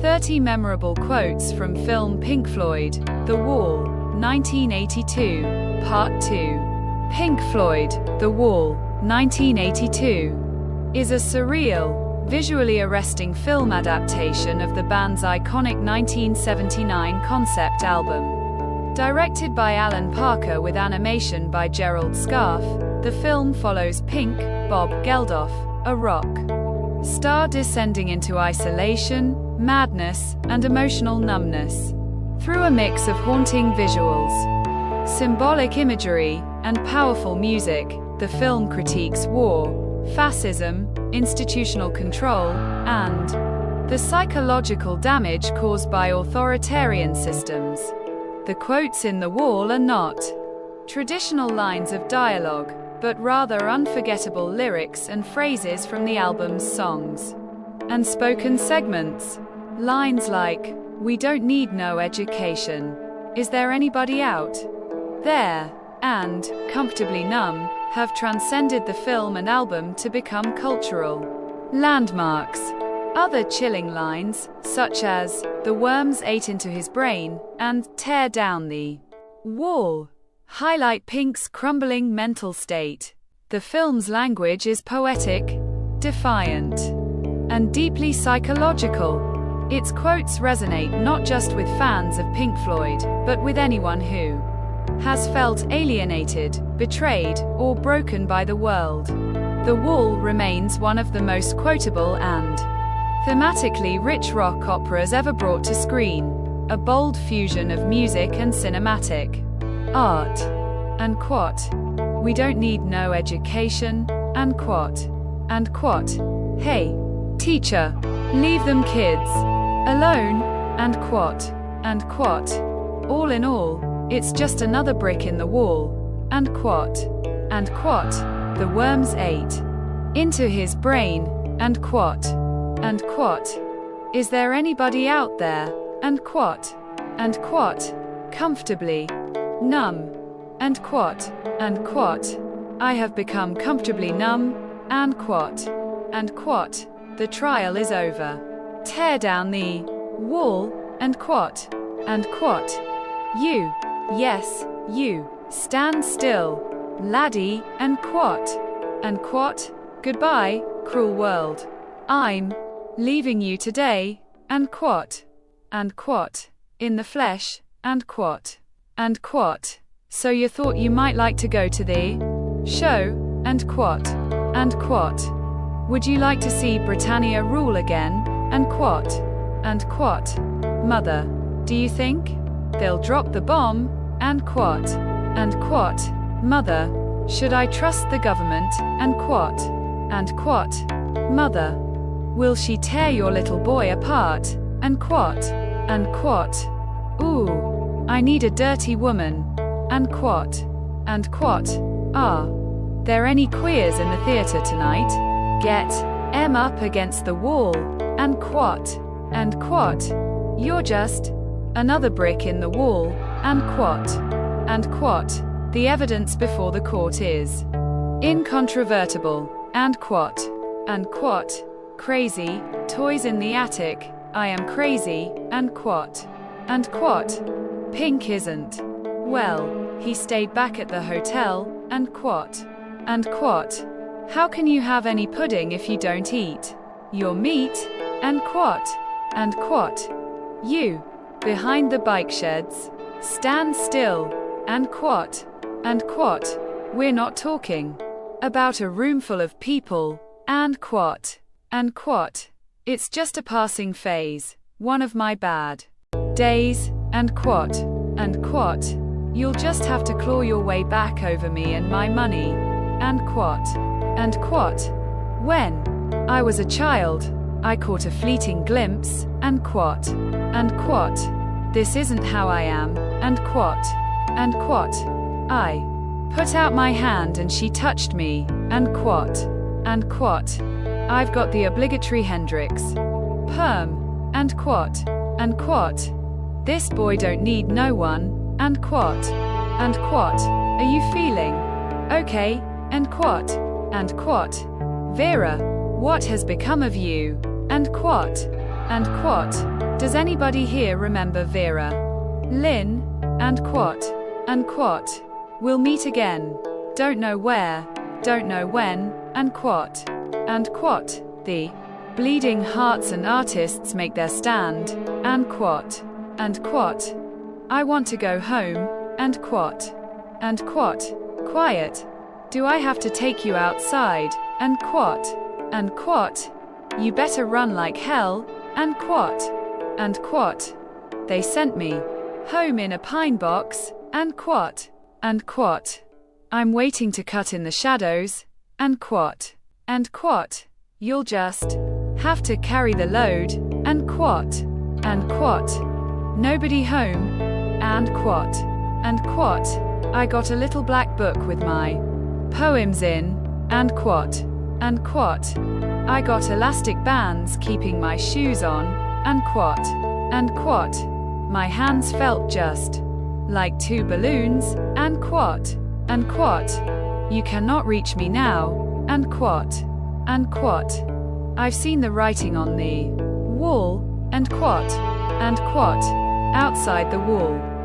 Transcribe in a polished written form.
30 memorable quotes from film Pink Floyd, The Wall, 1982, Part 2. Pink Floyd, The Wall, 1982, is a surreal, visually arresting film adaptation of the band's iconic 1979 concept album. Directed by Alan Parker with animation by Gerald Scarfe, the film follows Pink, Bob Geldof, a rock star descending into isolation, madness, and emotional numbness. Through a mix of haunting visuals, symbolic imagery, and powerful music, the film critiques war, fascism, institutional control, and the psychological damage caused by authoritarian systems. The quotes in The Wall are not traditional lines of dialogue, but rather unforgettable lyrics and phrases from the album's songs and spoken segments. Lines like, "We don't need no education," "Is there anybody out there?" and "Comfortably numb," have transcended the film and album to become cultural landmarks. Other chilling lines, such as, "The worms ate into his brain," and "Tear down the wall," highlight Pink's crumbling mental state. The film's language is poetic, defiant, and deeply psychological. Its quotes resonate not just with fans of Pink Floyd, but with anyone who has felt alienated, betrayed, or broken by the world. The Wall remains one of the most quotable and thematically rich rock operas ever brought to screen, a bold fusion of music and cinematic art. And quote, "We don't need no education," and quote, "Hey, teacher, leave them kids alone," and quote, "All in all, it's just another brick in the wall," and quote, "The worms ate into his brain," and quote, "Is there anybody out there?" and quote, "Comfortably numb," and quote, "I have become comfortably numb," and quote, "The trial is over. Tear down the wall," and quote, "You, yes, you, stand still, laddie," and quote, "Goodbye, cruel world. I'm leaving you today," and quote, "In the flesh," and quote, "So you thought you might like to go to the show," and quote, "Would you like to see Britannia rule again," and quote, "Mother, do you think they'll drop the bomb," and quote, "Mother, should I trust the government," and quote, "Mother, will she tear your little boy apart," and quote, "Ooh, I need a dirty woman," and quote, "Are there any queers in the theater tonight? Get em up against the wall," and quote, "You're just another brick in the wall," and quote, "The evidence before the court is incontrovertible," and quote, "Crazy, toys in the attic, I am crazy," and quote, "Pink isn't well, he stayed back at the hotel," and quote, "How can you have any pudding if you don't eat your meat," and quote, "You, behind the bike sheds, stand still," and quote, "We're not talking about a room full of people," and quote, "It's just a passing phase, one of my bad days," and quote, "You'll just have to claw your way back over me and my money," and quote, "When I was a child, I caught a fleeting glimpse," and quote, "This isn't how I am," and quote, "I put out my hand and she touched me," and quote, "I've got the obligatory Hendrix perm," and quote, "This boy don't need no one," and quote, "Are you feeling okay?" and quote, "Vera, what has become of you?" and quote, and quot. Does anybody here remember Vera? Lynn, and quot, and quot. We'll meet again. Don't know where, don't know when, and quot. And quot. The bleeding hearts and artists make their stand, and quot. And quot. I want to go home, and quot. And quot. Quiet. Do I have to take you outside, and quot. And quot. You better run like hell, and quot. And quot. They sent me home in a pine box, and quot. And quot. I'm waiting to cut in the shadows, and quot. And quot. You'll just have to carry the load, and quot. And quot. Nobody home, and quot. And quot. I got a little black book with my poems in, and quot. And quot. I got elastic bands keeping my shoes on, and quot. And quot. My hands felt just like two balloons, and quot. And quot. You cannot reach me now, and quot. And quot. I've seen the writing on the wall, and quot. And quot. Outside the wall.